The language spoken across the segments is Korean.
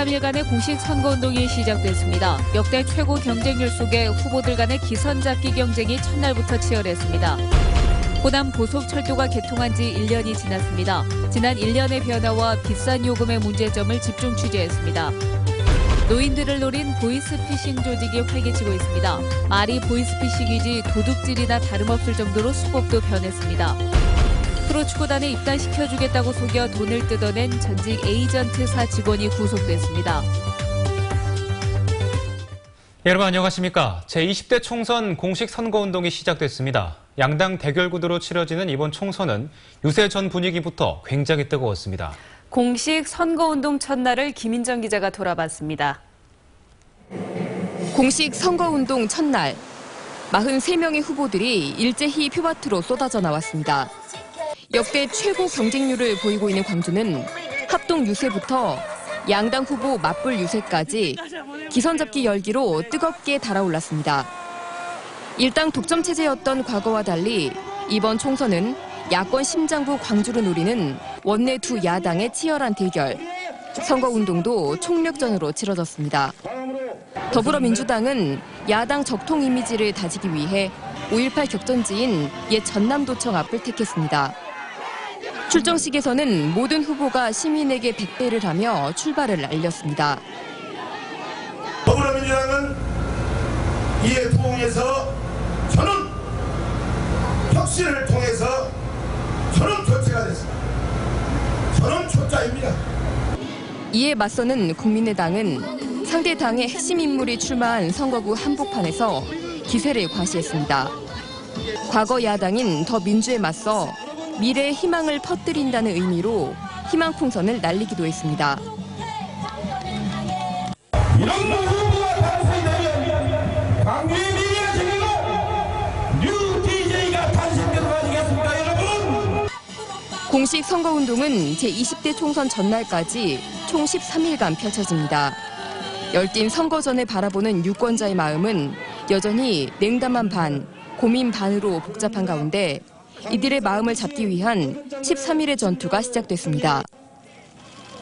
13일간의 공식 선거운동이 시작됐습니다. 역대 최고 경쟁률 속에 후보들 간의 기선 잡기 경쟁이 첫날부터 치열했습니다. 호남 고속철도가 개통한 지 1년이 지났습니다. 지난 1년의 변화와 비싼 요금의 문제점을 집중 취재했습니다. 노인들을 노린 보이스피싱 조직이 활개치고 있습니다. 말이 보이스피싱이지 도둑질이나 다름없을 정도로 수법도 변했습니다. 프로축구단에 입단시켜주겠다고 속여 돈을 뜯어낸 전직 에이전트사 직원이 구속됐습니다. 여러분 안녕하십니까? 제20대 총선 공식 선거운동이 시작됐습니다. 양당 대결 구도로 치러지는 이번 총선은 유세 전 분위기부터 굉장히 뜨거웠습니다. 공식 선거운동 첫날을 김인정 기자가 돌아봤습니다. 공식 선거운동 첫날, 43명의 후보들이 일제히 표밭으로 쏟아져 나왔습니다. 역대 최고 경쟁률을 보이고 있는 광주는 합동 유세부터 양당 후보 맞불 유세까지 기선 잡기 열기로 뜨겁게 달아올랐습니다. 일당 독점 체제였던 과거와 달리 이번 총선은 야권 심장부 광주를 노리는 원내 두 야당의 치열한 대결, 선거운동도 총력전으로 치러졌습니다. 더불어민주당은 야당 적통 이미지를 다지기 위해 5.18 격전지인 옛 전남도청 앞을 택했습니다. 출정식에서는 모든 후보가 시민에게 백배를 하며 출발을 알렸습니다. 더불어민주당은 이에 부응해서 저는 혁신을 통해서 저는 교체가 됐습니다. 저는 초짜입니다. 이에 맞서는 국민의당은 상대 당의 핵심 인물이 출마한 선거구 한복판에서 기세를 과시했습니다. 과거 야당인 더민주에 맞서 미래의 희망을 퍼뜨린다는 의미로 희망풍선을 날리기도 했습니다. 이런 후보가 탄생되면 광주의 미래가 생기고 뉴 DJ가 탄생되는 거 아니겠습니까, 여러분? 공식 선거운동은 제20대 총선 전날까지 총 13일간 펼쳐집니다. 열띤 선거전을 바라보는 유권자의 마음은 여전히 냉담한 반, 고민 반으로 복잡한 가운데 이들의 마음을 잡기 위한 13일의 전투가 시작됐습니다.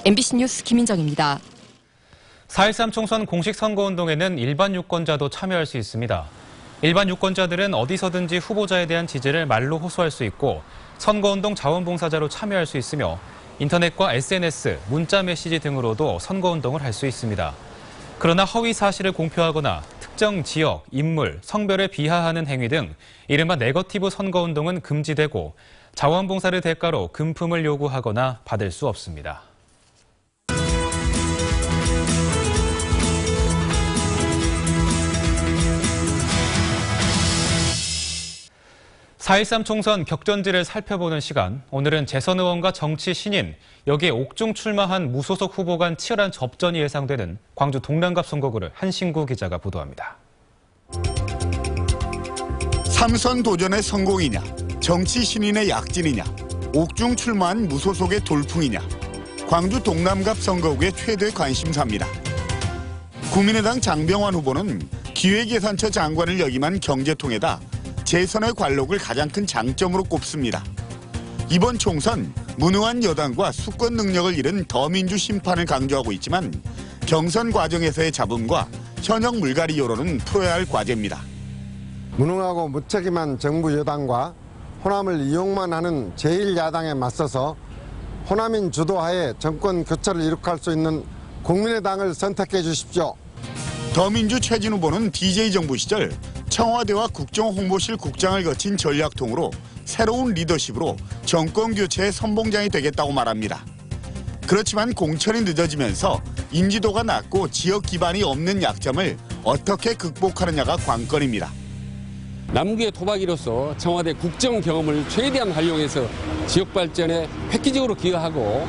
MBC 뉴스 김인정입니다. 4.13 총선 공식 선거운동에는 일반 유권자도 참여할 수 있습니다. 일반 유권자들은 어디서든지 후보자에 대한 지지를 말로 호소할 수 있고 선거운동 자원봉사자로 참여할 수 있으며 인터넷과 SNS, 문자 메시지 등으로도 선거운동을 할 수 있습니다. 그러나 허위 사실을 공표하거나 특정 지역, 인물, 성별을 비하하는 행위 등 이른바 네거티브 선거운동은 금지되고 자원봉사를 대가로 금품을 요구하거나 받을 수 없습니다. 4.13 총선 격전지를 살펴보는 시간, 오늘은 재선 의원과 정치 신인, 여기에 옥중 출마한 무소속 후보 간 치열한 접전이 예상되는 광주 동남갑 선거구를 한신구 기자가 보도합니다. 3선 도전의 성공이냐, 정치 신인의 약진이냐, 옥중 출마한 무소속의 돌풍이냐, 광주 동남갑 선거구의 최대 관심사입니다. 국민의당 장병환 후보는 기획예산처 장관을 역임한 경제통에다 재선의 관록을 가장 큰 장점으로 꼽습니다. 이번 총선 무능한 여당과 수권 능력을 잃은 더민주 심판을 강조하고 있지만 경선 과정에서의 잡음과 현역 물갈이 여론은 풀어야 할 과제입니다. 무능하고 무책임한 정부 여당과 호남을 이용만 하는 제1야당에 맞서서 호남인 주도하에 정권 교체를 이룩할 수 있는 국민의당을 선택해 주십시오. 더민주 최진 후보는 DJ 정부 시절 청와대와 국정홍보실 국장을 거친 전략통으로 새로운 리더십으로 정권 교체의 선봉장이 되겠다고 말합니다. 그렇지만 공천이 늦어지면서 인지도가 낮고 지역 기반이 없는 약점을 어떻게 극복하느냐가 관건입니다. 남구의 토박이로서 청와대 국정 경험을 최대한 활용해서 지역 발전에 획기적으로 기여하고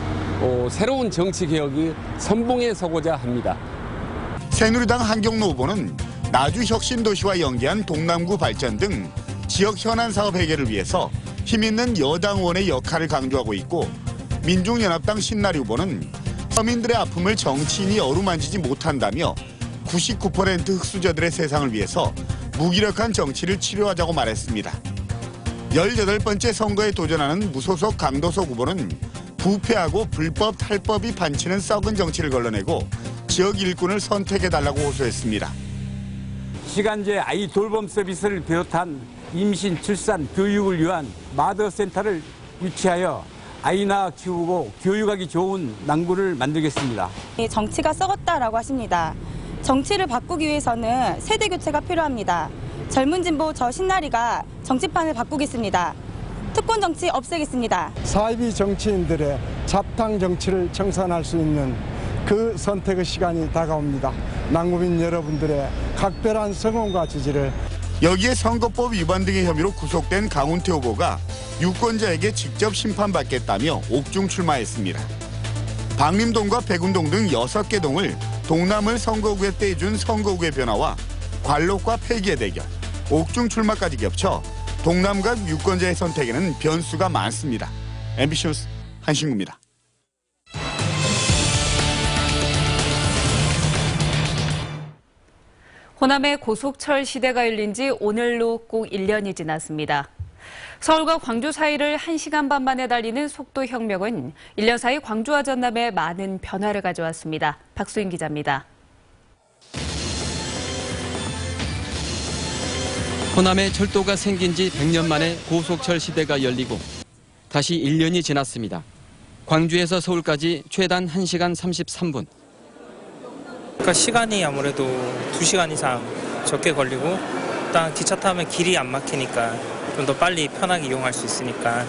새로운 정치 개혁이 선봉에 서고자 합니다. 새누리당 한경로 후보는 나주 혁신도시와 연계한 동남구 발전 등 지역 현안 사업 해결을 위해서 힘있는 여당 의원의 역할을 강조하고 있고 민중연합당 신나리 후보는 서민들의 아픔을 정치인이 어루만지지 못한다며 99% 흑수저들의 세상을 위해서 무기력한 정치를 치료하자고 말했습니다. 18번째 선거에 도전하는 무소속 강도석 후보는 부패하고 불법 탈법이 반치는 썩은 정치를 걸러내고 지역 일꾼을 선택해달라고 호소했습니다. 시간제 아이 돌봄 서비스를 비롯한 임신, 출산, 교육을 위한 마더센터를 유치하여 아이 낳아 키우고 교육하기 좋은 낭구를 만들겠습니다. 정치가 썩었다라고 하십니다. 정치를 바꾸기 위해서는 세대 교체가 필요합니다. 젊은 진보 저 신나리가 정치판을 바꾸겠습니다. 특권 정치 없애겠습니다. 사이비 정치인들의 잡탕 정치를 청산할 수 있는 그 선택의 시간이 다가옵니다. 남구민 여러분들의 각별한 성원과 지지를. 여기에 선거법 위반 등의 혐의로 구속된 강훈태 후보가 유권자에게 직접 심판받겠다며 옥중 출마했습니다. 방림동과 백운동 등 6개 동을 동남을 선거구에 떼준 선거구의 변화와 관록과 폐기의 대결, 옥중 출마까지 겹쳐 동남갑 유권자의 선택에는 변수가 많습니다. MBC 뉴스 한신구입니다. 호남의 고속철 시대가 열린 지 오늘로 꼭 1년이 지났습니다. 서울과 광주 사이를 1시간 반 만에 달리는 속도혁명은 1년 사이 광주와 전남에 많은 변화를 가져왔습니다. 박수인 기자입니다. 호남에 철도가 생긴 지 100년 만에 고속철 시대가 열리고 다시 1년이 지났습니다. 광주에서 서울까지 최단 1시간 33분. 그러니까 시간이 아무래도 2시간 이상 적게 걸리고 일단 기차 타면 길이 안 막히니까 좀 더 빨리 편하게 이용할 수 있으니까.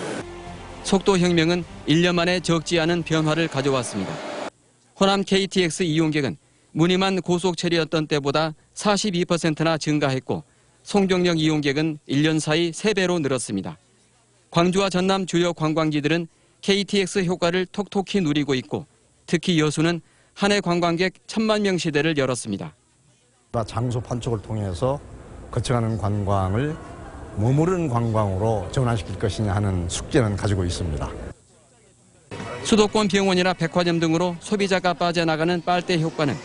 속도혁명은 1년 만에 적지 않은 변화를 가져왔습니다. 호남 KTX 이용객은 무늬만 고속철이었던 때보다 42%나 증가했고 송정역 이용객은 1년 사이 3배로 늘었습니다. 광주와 전남 주요 관광지들은 KTX 효과를 톡톡히 누리고 있고 특히 여수는 한 해 관광객 1000만 명 시대를 열었습니다. 장소 판촉을 통해서 거쳐가는 관광을 머무르는 관광으로 전환시킬 것이냐 하는 숙제는 가지고 있습니다. 수도권 병원이나 백화점 등으로 소비자가 빠져나가는 빨대 효과는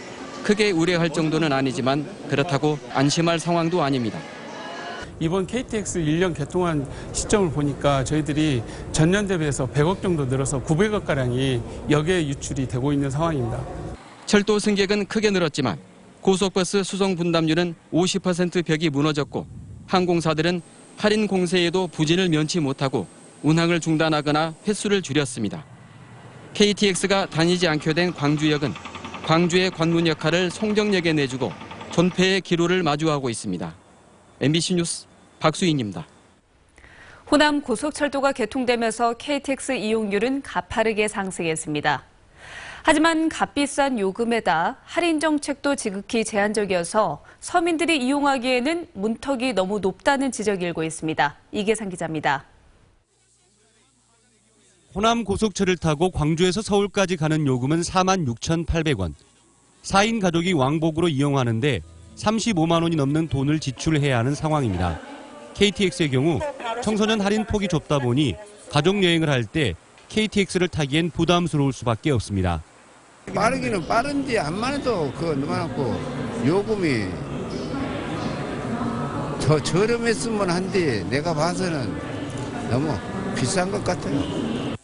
크게 우려할 정도는 아니지만 그렇다고 안심할 상황도 아닙니다. 이번 KTX 1년 개통한 시점을 보니까 저희들이 전년 대비해서 100억 정도 늘어서 900억가량이 역에 유출이 되고 있는 상황입니다. 철도 승객은 크게 늘었지만 고속버스 수송 분담률은 50% 벽이 무너졌고 항공사들은 할인 공세에도 부진을 면치 못하고 운항을 중단하거나 횟수를 줄였습니다. KTX가 다니지 않게 된 광주역은 광주의 관문 역할을 송정역에 내주고 존폐의 기로를 마주하고 있습니다. MBC 뉴스 박수인입니다. 호남 고속철도가 개통되면서 KTX 이용률은 가파르게 상승했습니다. 하지만 값비싼 요금에다 할인 정책도 지극히 제한적이어서 서민들이 이용하기에는 문턱이 너무 높다는 지적이 일고 있습니다. 이계상 기자입니다. 호남 고속철을 타고 광주에서 서울까지 가는 요금은 46,800원. 4인 가족이 왕복으로 이용하는데 35만 원이 넘는 돈을 지출해야 하는 상황입니다. KTX의 경우 청소년 할인 폭이 좁다 보니 가족 여행을 할 때 KTX를 타기엔 부담스러울 수밖에 없습니다. 빠르기는 빠른데 암만 해도 그거 너무 요금이 더 저렴했으면 한데 내가 봐서는 너무 비싼 것 같아요.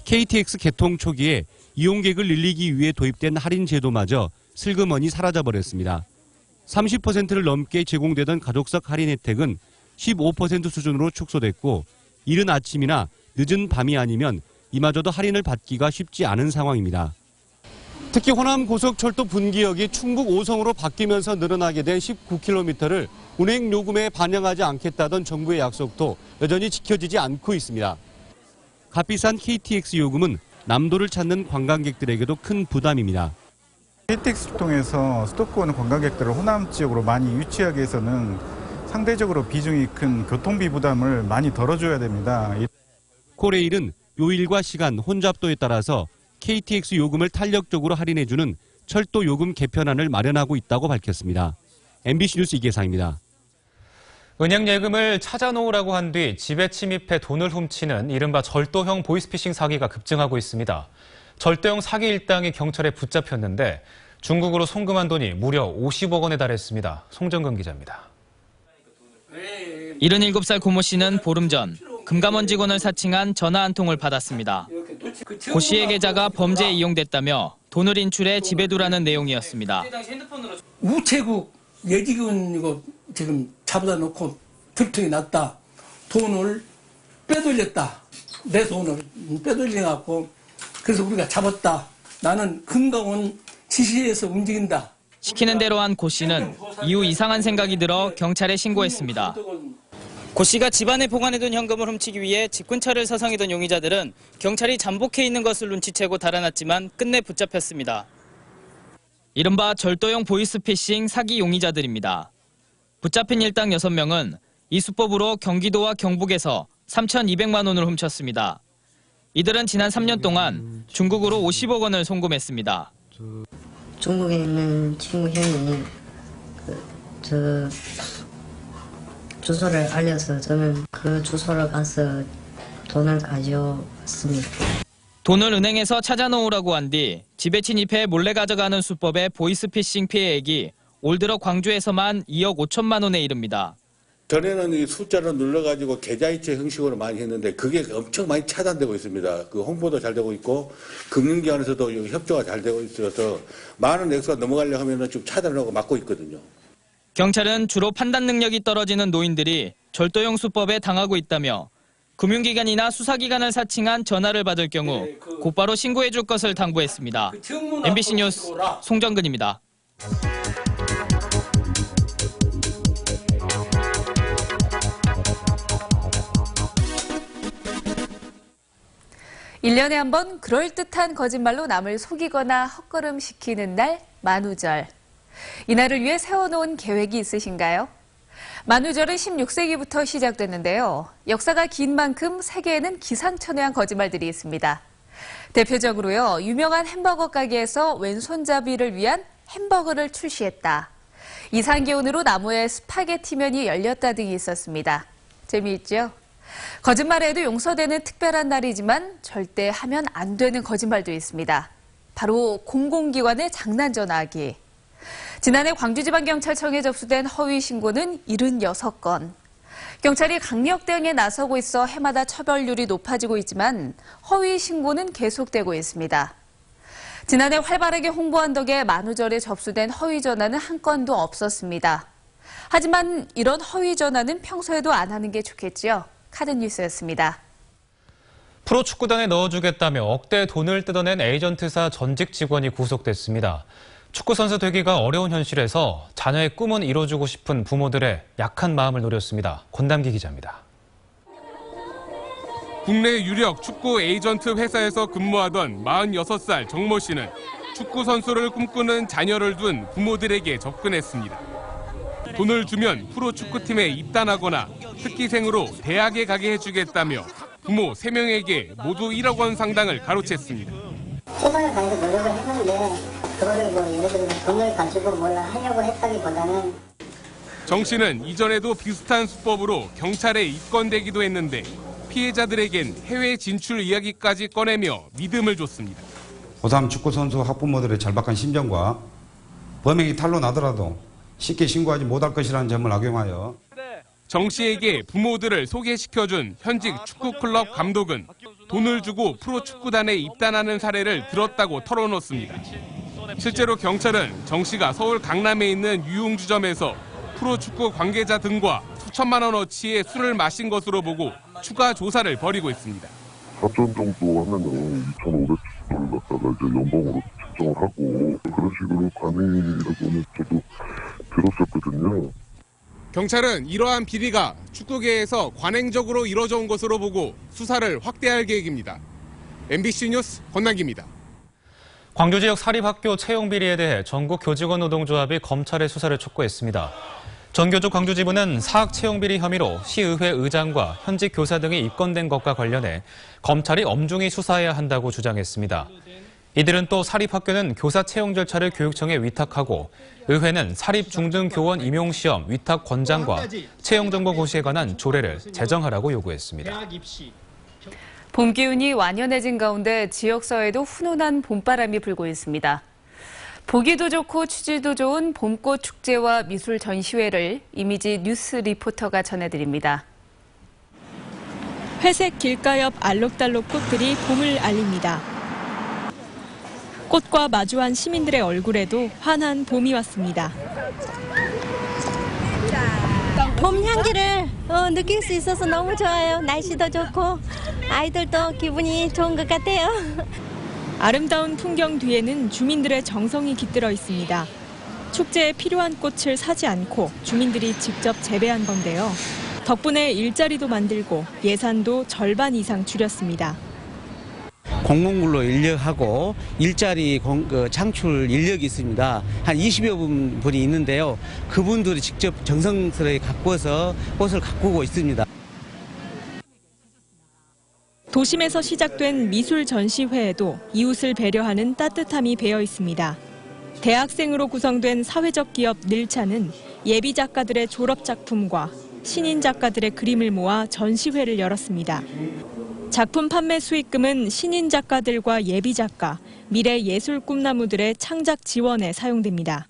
KTX 개통 초기에 이용객을 늘리기 위해 도입된 할인 제도마저 슬그머니 사라져버렸습니다. 30%를 넘게 제공되던 가족석 할인 혜택은 15% 수준으로 축소됐고 이른 아침이나 늦은 밤이 아니면 이마저도 할인을 받기가 쉽지 않은 상황입니다. 특히 호남 고속철도 분기역이 충북 5성으로 바뀌면서 늘어나게 된 19km를 운행 요금에 반영하지 않겠다던 정부의 약속도 여전히 지켜지지 않고 있습니다. 값비싼 KTX 요금은 남도를 찾는 관광객들에게도 큰 부담입니다. KTX를 통해서 수도권 관광객들을 호남 지역으로 많이 유치하기 위해서는 상대적으로 비중이 큰 교통비 부담을 많이 덜어줘야 됩니다. 코레일은 요일과 시간, 혼잡도에 따라서 KTX 요금을 탄력적으로 할인해주는 철도 요금 개편안을 마련하고 있다고 밝혔습니다. MBC 뉴스 이계상입니다. 은행 예금을 찾아놓으라고 한 뒤 집에 침입해 돈을 훔치는 이른바 절도형 보이스피싱 사기가 급증하고 있습니다. 절도형 사기 일당이 경찰에 붙잡혔는데 중국으로 송금한 돈이 무려 50억 원에 달했습니다. 송정근 기자입니다. 77살 고모 씨는 보름 전 금감원 직원을 사칭한 전화 한 통을 받았습니다. 고 씨의 계좌가 범죄에 이용됐다며 돈을 인출해 집에 두라는 내용이었습니다. 우체국 예직은 이거 지금 잡아다 놓고 들통이 났다. 돈을 빼돌렸다. 내 돈을 빼돌려갖고 그래서 우리가 잡았다. 나는 금감원 지시에서 움직인다. 시키는 대로 한 고 씨는 이후 이상한 생각이 들어 경찰에 신고했습니다. 고 씨가 집안에 보관해둔 현금을 훔치기 위해 집 근처를 서성이던 용의자들은 경찰이 잠복해 있는 것을 눈치채고 달아났지만 끝내 붙잡혔습니다. 이른바 절도형 보이스피싱 사기 용의자들입니다. 붙잡힌 일당 6명은 이 수법으로 경기도와 경북에서 3,200만 원을 훔쳤습니다. 이들은 지난 3년 동안 중국으로 50억 원을 송금했습니다. 중국에 있는 친구 형이 저 주소를 알려서 저는 그 주소로 가서 돈을 가져왔습니다. 돈을 은행에서 찾아놓으라고 한 뒤 집에 침입해 몰래 가져가는 수법의 보이스피싱 피해액이 올 들어 광주에서만 2억 5천만 원에 이릅니다. 전에는 이 숫자를 눌러가지고 계좌이체 형식으로 많이 했는데 그게 엄청 많이 차단되고 있습니다. 그 홍보도 잘 되고 있고 금융기관에서도 협조가 잘 되고 있어서 많은 액수가 넘어가려고 하면 좀 차단을 하고 막고 있거든요. 경찰은 주로 판단 능력이 떨어지는 노인들이 절도형 수법에 당하고 있다며 금융기관이나 수사기관을 사칭한 전화를 받을 경우 곧바로 신고해 줄 것을 당부했습니다. MBC 뉴스 송정근입니다. 1년에 한 번 그럴듯한 거짓말로 남을 속이거나 헛걸음시키는 날, 만우절. 이날을 위해 세워놓은 계획이 있으신가요? 만우절은 16세기부터 시작됐는데요. 역사가 긴 만큼 세계에는 기상천외한 거짓말들이 있습니다. 대표적으로요, 유명한 햄버거 가게에서 왼손잡이를 위한 햄버거를 출시했다. 이상기온으로 나무에 스파게티면이 열렸다 등이 있었습니다. 재미있죠? 거짓말에도 용서되는 특별한 날이지만 절대 하면 안 되는 거짓말도 있습니다. 바로 공공기관에 장난 전화하기. 지난해 광주지방경찰청에 접수된 허위 신고는 76건. 경찰이 강력 대응에 나서고 있어 해마다 처벌률이 높아지고 있지만 허위 신고는 계속되고 있습니다. 지난해 활발하게 홍보한 덕에 만우절에 접수된 허위 전화는 한 건도 없었습니다. 하지만 이런 허위 전화는 평소에도 안 하는 게 좋겠지요. 카드뉴스였습니다. 프로축구단에 넣어주겠다며 억대 돈을 뜯어낸 에이전트사 전직 직원이 구속됐습니다. 축구선수 되기가 어려운 현실에서 자녀의 꿈은 이뤄주고 싶은 부모들의 약한 마음을 노렸습니다. 권담기 기자입니다. 국내 유력 축구 에이전트 회사에서 근무하던 46살 정모 씨는 축구 선수를 꿈꾸는 자녀를 둔 부모들에게 접근했습니다. 돈을 주면 프로축구팀에 입단하거나 특기생으로 대학에 가게 해주겠다며 부모 3명에게 모두 1억 원 상당을 가로챘습니다. 최선을 다해서 노력을 했는데 그거를 예를 들어 돈을 가지고 뭘 하려고 했다기보다는 정 씨는 이전에도 비슷한 수법으로 경찰에 입건되기도 했는데 피해자들에겐 해외 진출 이야기까지 꺼내며 믿음을 줬습니다. 고3 축구선수 학부모들의 절박한 심정과 범행이 탄로 나더라도 쉽게 신고하지 못할 것이라는 점을 악용하여 정 씨에게 부모들을 소개시켜준 현직 축구클럽 감독은 돈을 주고 프로축구단에 입단하는 사례를 들었다고 털어놓습니다. 실제로 경찰은 정 씨가 서울 강남에 있는 유흥주점에서 프로축구 관계자 등과 수천만 원어치의 술을 마신 것으로 보고 추가 조사를 벌이고 있습니다. 4천 정도 하면은 2,500달러 갖다가 이제 연봉으로 측정을 하고 그런 식으로 관행이라고는 저도 들었었거든요. 경찰은 이러한 비리가 축구계에서 관행적으로 이뤄져 온 것으로 보고 수사를 확대할 계획입니다. MBC 뉴스 권남기입니다. 광주 지역 사립학교 채용 비리에 대해 전국 교직원 노동조합이 검찰의 수사를 촉구했습니다. 전교조 광주지부는 사학 채용 비리 혐의로 시의회 의장과 현직 교사 등이 입건된 것과 관련해 검찰이 엄중히 수사해야 한다고 주장했습니다. 이들은 또 사립학교는 교사 채용 절차를 교육청에 위탁하고 의회는 사립중등교원 임용시험 위탁 권장과 채용정보고시에 관한 조례를 제정하라고 요구했습니다. 봄 기운이 완연해진 가운데 지역사회도 훈훈한 봄바람이 불고 있습니다. 보기도 좋고 취지도 좋은 봄꽃 축제와 미술 전시회를 이미지 뉴스 리포터가 전해드립니다. 회색 길가 옆 알록달록 꽃들이 봄을 알립니다. 꽃과 마주한 시민들의 얼굴에도 환한 봄이 왔습니다. 봄 향기를 느낄 수 있어서 너무 좋아요. 날씨도 좋고 아이들도 기분이 좋은 것 같아요. 아름다운 풍경 뒤에는 주민들의 정성이 깃들어 있습니다. 축제에 필요한 꽃을 사지 않고 주민들이 직접 재배한 건데요. 덕분에 일자리도 만들고 예산도 절반 이상 줄였습니다. 공공근로 인력하고 일자리 창출 인력이 있습니다. 한 20여 분이 있는데요. 그분들이 직접 정성스레 가꾸어서 꽃을 가꾸고 있습니다. 도심에서 시작된 미술 전시회에도 이웃을 배려하는 따뜻함이 배어 있습니다. 대학생으로 구성된 사회적 기업 늘차는 예비 작가들의 졸업 작품과 신인 작가들의 그림을 모아 전시회를 열었습니다. 작품 판매 수익금은 신인 작가들과 예비 작가, 미래 예술 꿈나무들의 창작 지원에 사용됩니다.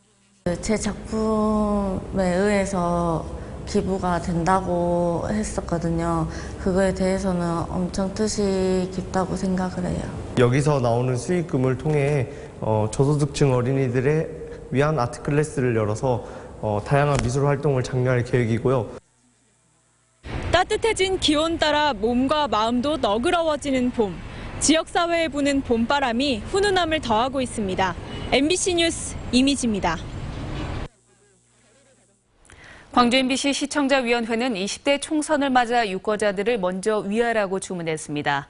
제 작품에 의해서 기부가 된다고 했었거든요. 그거에 대해서는 엄청 뜻이 깊다고 생각을 해요. 여기서 나오는 수익금을 통해 저소득층 어린이들의 위한 아트 클래스를 열어서 다양한 미술 활동을 장려할 계획이고요. 따뜻해진 기온 따라 몸과 마음도 너그러워지는 봄. 지역사회에 부는 봄바람이 훈훈함을 더하고 있습니다. MBC 뉴스 이미지입니다. 광주 MBC 시청자위원회는 20대 총선을 맞아 유권자들을 먼저 위하라고 주문했습니다.